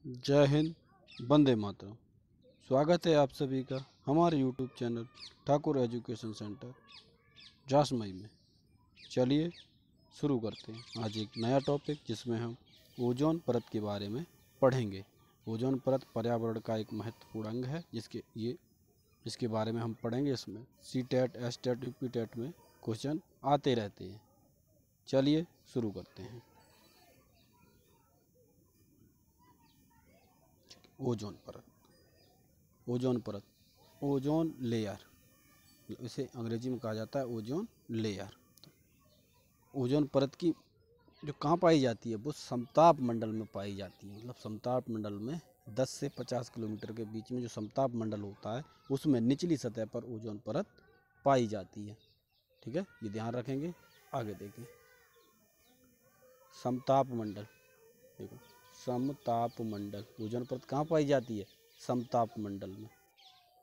जय हिंद, वंदे मातरम। स्वागत है आप सभी का हमारे YouTube channel Thakur education centre Jasmai में। चलिए शुरू करते हैं आज एक नया टॉपिक, जिसमें हम ओजोन परत के बारे में पढ़ेंगे। ओजोन परत पर्यावरण का एक महत्वपूर्ण अंग है, जिसके बारे में हम पढ़ेंगे। इसमें C TET, S TET, UP TET में क्वेश्चन आते रहते हैं। चलिए शुरू करते हैं। ओजोन परत, ओजोन परत, ओजोन लेयर, इसे अंग्रेजी में कहा जाता है ओजोन लेयर। ओजोन परत की जो कहाँ पाई जाती है, वो समताप मंडल में पाई जाती है। मतलब समताप मंडल में 10 से 50 किलोमीटर के बीच में जो समताप मंडल होता है, उसमें निचली सतह पर ओजोन परत पाई जाती है। ठीक है, ये ध्यान रखेंगे। आगे देखें, समताप मंडल। देखो, समताप मंडल, ओजोन परत कहाँ पाई जाती है? समताप मंडल में।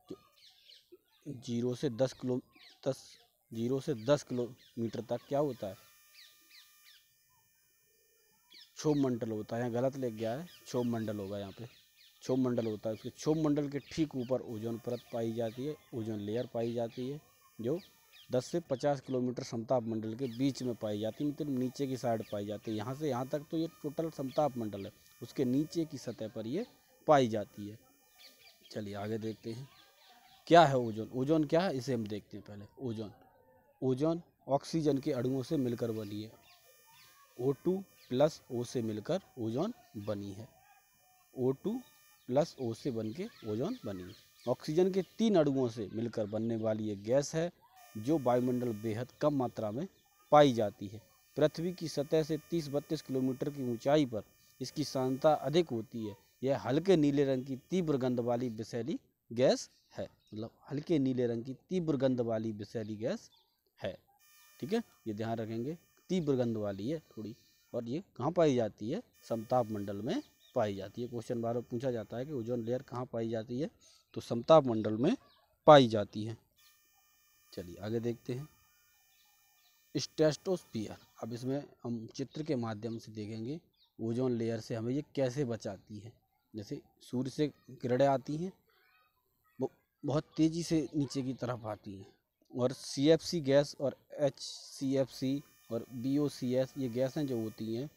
जो 0 से 10 किलोमीटर तक क्या होता है? क्षोभ मंडल होता है। यहाँ गलत लिख गया है, क्षोभ मंडल होगा यहाँ पे। क्षोभ मंडल होता है, उसके क्षोभ मंडल के ठीक ऊपर ओजोन परत पाई जाती है, ओजोन लेयर पाई जाती है, जो 10 से 50 किलोमीटर समताप मंडल के बीच में पाई जाती है। मतलब नीचे की साइड पाई जाती है। यहाँ से यहाँ तक तो ये टोटल समताप मंडल है, उसके नीचे की सतह पर ये पाई जाती है। चलिए आगे देखते हैं क्या है ओजोन। ओजोन क्या है, इसे हम देखते हैं पहले। ओजोन ऑक्सीजन के अणुओं से मिलकर बनी है। O2 प्लस O से मिलकर ओजोन बनी है। O2 प्लस O से बन के ओजोन बनी है। ऑक्सीजन के 3 अणुओं से मिलकर बनने वाली एक गैस है, जो वायुमंडल बेहद कम मात्रा में पाई जाती है। पृथ्वी की सतह से 30-32 किलोमीटर की ऊंचाई पर इसकी सांद्रता अधिक होती है। यह हल्के नीले रंग की तीव्र गंध वाली विषैली गैस है। मतलब हल्के नीले रंग की तीव्र गंध वाली विषैली गैस है। ठीक है, ये ध्यान रखेंगे, तीव्र गंध वाली है थोड़ी। और ये कहाँ पाई जाती है? समताप मंडल में पाई जाती है। क्वेश्चन बार बार पूछा जाता है कि ओजोन लेयर कहाँ पाई जाती है, तो समताप मंडल में पाई जाती है। चलिए आगे देखते हैं, स्ट्रेटोस्फियर। अब इसमें हम चित्र के माध्यम से देखेंगे ओजोन लेयर से हमें ये कैसे बचाती है। जैसे सूर्य से किरणें आती हैं, वो बहुत तेज़ी से नीचे की तरफ आती हैं, और CFC गैस और HCFC और BOCS, ये गैसें जो होती हैं,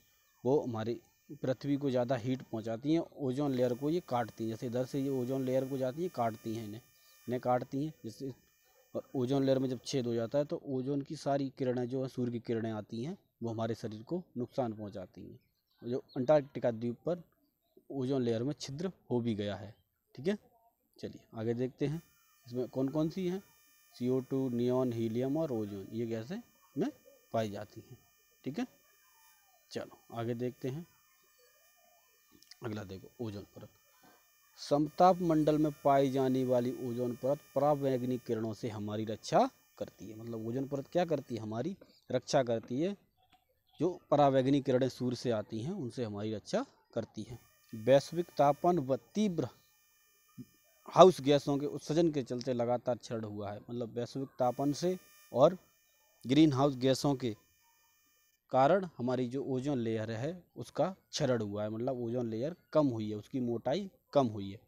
वो हमारी पृथ्वी को ज़्यादा हीट पहुंचाती हैं। ओजोन लेयर को ये काटती हैं। जैसे इधर से ये ओजोन लेयर को जाती है, काटती हैं, इन्हें काटती हैं। जैसे और ओजोन लेयर में जब छेद हो जाता है, तो ओजोन की सारी किरणें जो है, सूर्य की किरणें आती हैं, वो हमारे शरीर को नुकसान पहुँचाती हैं। जो अंटार्कटिका द्वीप पर ओजोन लेयर में छिद्र हो भी गया है। ठीक है, चलिए आगे देखते हैं। इसमें कौन कौन सी हैं? CO2, नियॉन, हीलियम और ओजोन, ये गैसें में पाई जाती हैं। ठीक है, चलो आगे देखते हैं। अगला देखो, ओजोन परत। समताप मंडल में पाई जाने वाली ओजोन परत पराबैंगनी किरणों से हमारी रक्षा करती है। मतलब ओजोन परत क्या करती है? हमारी रक्षा करती है। जो पराबैंगनी किरणें सूर्य से आती हैं, उनसे हमारी रक्षा करती है। वैश्विक तापमान व तीव्र हाउस गैसों के उत्सर्जन के चलते लगातार क्षरण हुआ है। मतलब वैश्विक तापमान से और ग्रीन हाउस गैसों के कारण हमारी जो ओजोन लेयर है, उसका क्षरण हुआ है। मतलब ओजोन लेयर कम हुई है, उसकी मोटाई कम हुई है।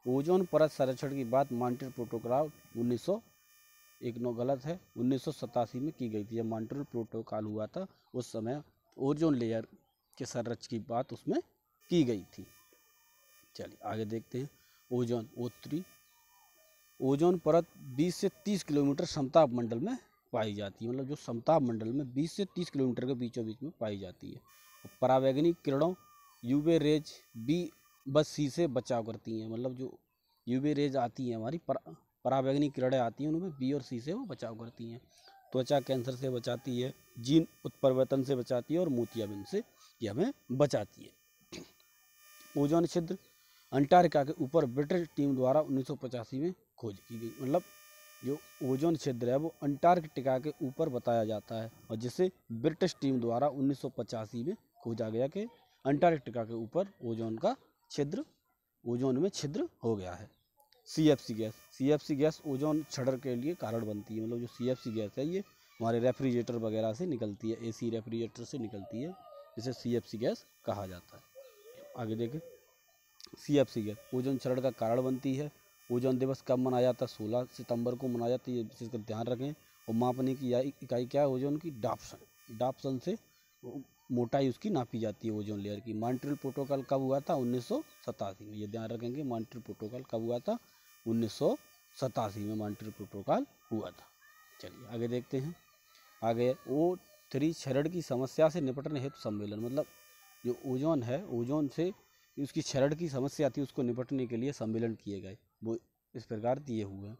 ओजोन परत संरक्षण की बात मॉन्ट्रियल प्रोटोकॉल 1987 में की गई थी। जब मॉन्ट्रियल प्रोटोकॉल हुआ था, उस समय ओजोन लेयर के संरक्षण की बात उसमें की गई थी। चलिए आगे देखते हैं। ओजोन O3, ओजोन परत 20 से 30 किलोमीटर समताप मंडल में पाई जाती है। मतलब जो समताप मंडल में 20 से 30 किलोमीटर के बीचों बीच में पाई जाती है। पराबैंगनी किरणों UV रेज B व C से बचाव करती हैं। मतलब जो UV रेज आती हैं, हमारी पराबैंगनी किरणें आती हैं, उनमें B और C से वो बचाव करती हैं। त्वचा कैंसर से बचाती है, जीन उत्परिवर्तन से बचाती है, और मोतियाबिंद से ये हमें बचाती है। ओजोन छिद्र अंटार्कटिका के ऊपर ब्रिटिश टीम द्वारा 1985 में खोज की गई। मतलब जो ओजोन छिद्र है, वो अंटार्कटिका के ऊपर बताया जाता है, और जिसे ब्रिटिश टीम द्वारा 1985 में खोजा गया कि अंटार्कटिका के ऊपर ओजोन का छिद्र, ओजोन में छिद्र हो गया है। CFC गैस ओजोन क्षरण के लिए कारण बनती है। मतलब जो CFC गैस है, ये हमारे रेफ्रिजरेटर वगैरह से निकलती है, AC रेफ्रिजरेटर से निकलती है, जिसे CFC गैस कहा जाता है। आगे देखें, CFC गैस ओजोन क्षरण का कारण बनती है। ओजोन दिवस कब मनाया जाता है? 16 सितंबर को मनाया जाता है, ये विशेषकर ध्यान रखें। और मापने की इकाई क्या है ओजोन की? डाप्सन। डाप्सन से मोटाई उसकी नापी जाती है ओजोन लेयर की। मॉन्ट्रियल प्रोटोकॉल कब हुआ था? 1987 में। ये ध्यान रखेंगे, मॉन्ट्रियल प्रोटोकॉल कब हुआ था? 1987 में मॉन्ट्रियल प्रोटोकॉल हुआ था। चलिए आगे देखते हैं। आगे O3 क्षरण की समस्या से निपटने हेतु सम्मेलन, मतलब जो ओजोन है, ओजोन से उसकी क्षरण की समस्या थी, उसको निपटने के लिए सम्मेलन किए गए। वो इस प्रकार दिए हुए हैं।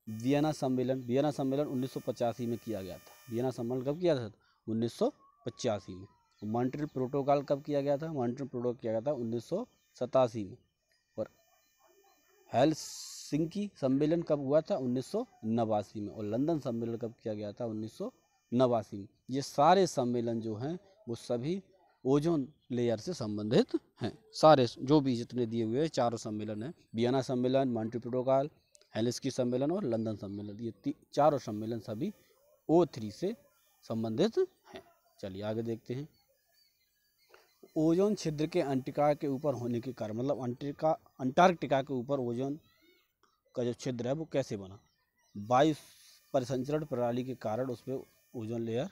वियना सम्मेलन, वियना सम्मेलन 1985 में किया गया था। वियना सम्मेलन कब किया था? 1985 में। मॉन्ट्रियल प्रोटोकॉल कब किया गया था? मॉन्ट्रियल प्रोटोकॉल किया गया था 1987 में। और हेलसिंकी सम्मेलन कब हुआ था? 1989 में। और लंदन सम्मेलन कब किया गया था? 1989 में। ये सारे सम्मेलन जो हैं वो सभी ओजोन लेयर से संबंधित हैं। सारे जो भी जितने दिए हुए चारों सम्मेलन हैं, वियना सम्मेलन, मॉन्ट्रियल प्रोटोकॉल, हेलसिंकी सम्मेलन और लंदन सम्मेलन, ये चारों सम्मेलन सभी O3 से संबंधित हैं। चलिए आगे देखते हैं। ओजोन छिद्र के अंटार्कटिका के ऊपर होने के कारण, मतलब अंटार्कटिका के ऊपर ओजोन का जो छिद्र है वो कैसे बना? वायु परिसंचरण प्रणाली के कारण उस पर ओजोन लेयर,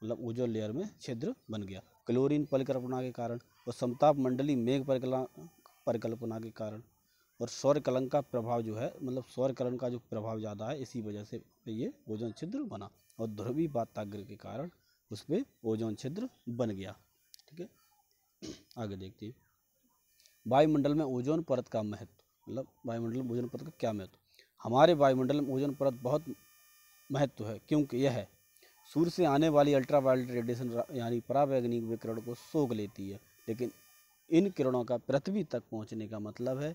मतलब ओजोन लेयर में छिद्र बन गया। क्लोरीन परिकल्पना के कारण, और समताप मंडली मेघ परिकल्पना के कारण, और सौर कलन का प्रभाव जो है, मतलब सौर कलन का जो प्रभाव ज़्यादा है, इसी वजह से ये ओजोन छिद्र बना। और ध्रुवीय वाताग्र के कारण उस पर ओजोन छिद्र बन गया। ठीक है, आगे देखते हैं। वायुमंडल में ओजोन परत का महत्व, मतलब वायुमंडल में ओजोन परत का क्या महत्व? हमारे वायुमंडल में ओजोन परत बहुत महत्व है, क्योंकि यह सूर्य से आने वाली अल्ट्रावायलेट रेडिएशन यानी परावैंगनिक विकिरण को सोख लेती है। लेकिन इन किरणों का पृथ्वी तक पहुंचने का मतलब है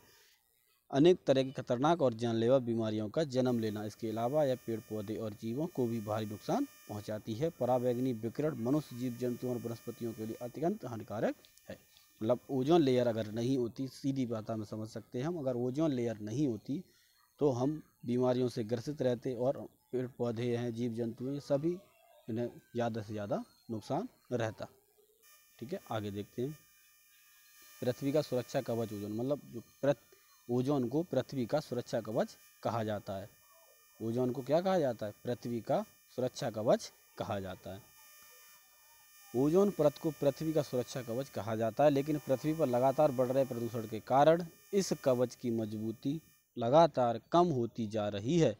अनेक तरह की खतरनाक और जानलेवा बीमारियों का जन्म लेना। इसके अलावा यह पेड़ पौधे और जीवों को भी भारी नुकसान पहुंचाती है। परावैंगनिक विकिरण मनुष्य, जीव जंतुओं और वनस्पतियों के लिए अत्यंत हानिकारक है। मतलब ओजोन लेयर अगर नहीं होती, सीधी बात में समझ सकते हैं हम, अगर ओजोन लेयर नहीं होती तो हम बीमारियों से ग्रसित रहते और पेड़ पौधे हैं, जीव जंतु हैं, सभी इन्हें ज़्यादा से ज़्यादा नुकसान रहता। ठीक है, आगे देखते हैं। पृथ्वी का सुरक्षा कवच ओजोन, मतलब जो ओजोन को पृथ्वी का सुरक्षा कवच कहा जाता है। ओजोन को क्या कहा जाता है? पृथ्वी का सुरक्षा कवच कहा जाता है। ओजोन परत को पृथ्वी का सुरक्षा कवच कहा जाता है, लेकिन पृथ्वी पर लगातार बढ़ रहे प्रदूषण के कारण इस कवच की मजबूती लगातार कम होती जा रही है।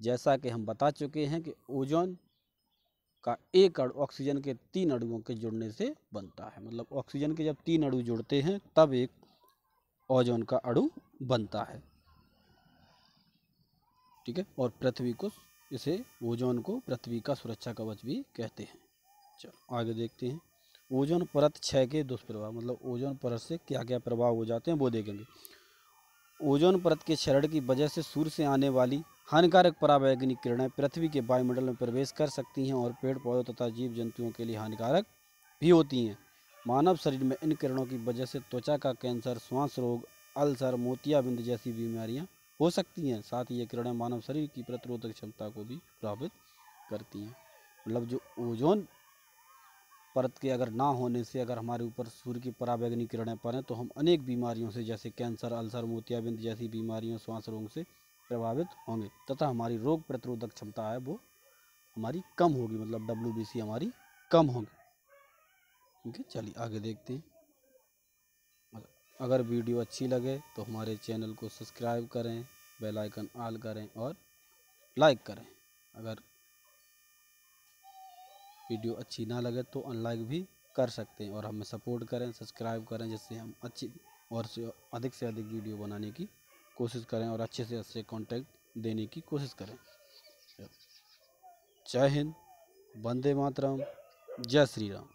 जैसा कि हम बता चुके हैं कि ओजोन का एक अणु ऑक्सीजन के 3 अणुओं के जुड़ने से बनता है। मतलब ऑक्सीजन के जब 3 अणु जुड़ते हैं तब एक ओजोन का अणु बनता है। ठीक है, और पृथ्वी को, इसे ओजोन को पृथ्वी का सुरक्षा कवच भी कहते हैं। चलो आगे देखते हैं। ओजोन परत क्षय के दुष्प्रभाव, मतलब ओजोन परत से क्या क्या प्रभाव हो जाते हैं वो देखेंगे। ओजोन परत के क्षरण की वजह से सूर्य से आने वाली हानिकारक परावैंगनिक किरणें पृथ्वी के वायुमंडल में प्रवेश कर सकती हैं और पेड़ पौधों तथा जीव जंतुओं के लिए हानिकारक भी होती हैं। मानव शरीर में इन किरणों की वजह से त्वचा का कैंसर, श्वास रोग, अल्सर, मोतियाबिंद जैसी बीमारियां हो सकती हैं। साथ ही ये किरणें मानव शरीर की प्रतिरोधक क्षमता को भी प्रभावित करती हैं। मतलब जो ओजोन परत के अगर ना होने से अगर हमारे ऊपर सूर्य की परावैंगनिक किरणें पड़ें तो हम अनेक बीमारियों से, जैसे कैंसर, अल्सर, मोतियाबिंद जैसी बीमारियों, श्वास रोग से प्रभावित होंगे तथा हमारी रोग प्रतिरोधक क्षमता है वो हमारी कम होगी, मतलब WBC हमारी कम होगी। ठीक है, चलिए आगे देखते हैं। अगर वीडियो अच्छी लगे तो हमारे चैनल को सब्सक्राइब करें, बेल आइकन ऑल करें और लाइक करें। अगर वीडियो अच्छी ना लगे तो अनलाइक भी कर सकते हैं और हमें सपोर्ट करें, सब्सक्राइब करें, जिससे हम अच्छी और से अधिक वीडियो बनाने की कोशिश करें और अच्छे से अच्छे कंटेंट देने की कोशिश करें। जय हिंद, वंदे मातरम, जय श्री राम।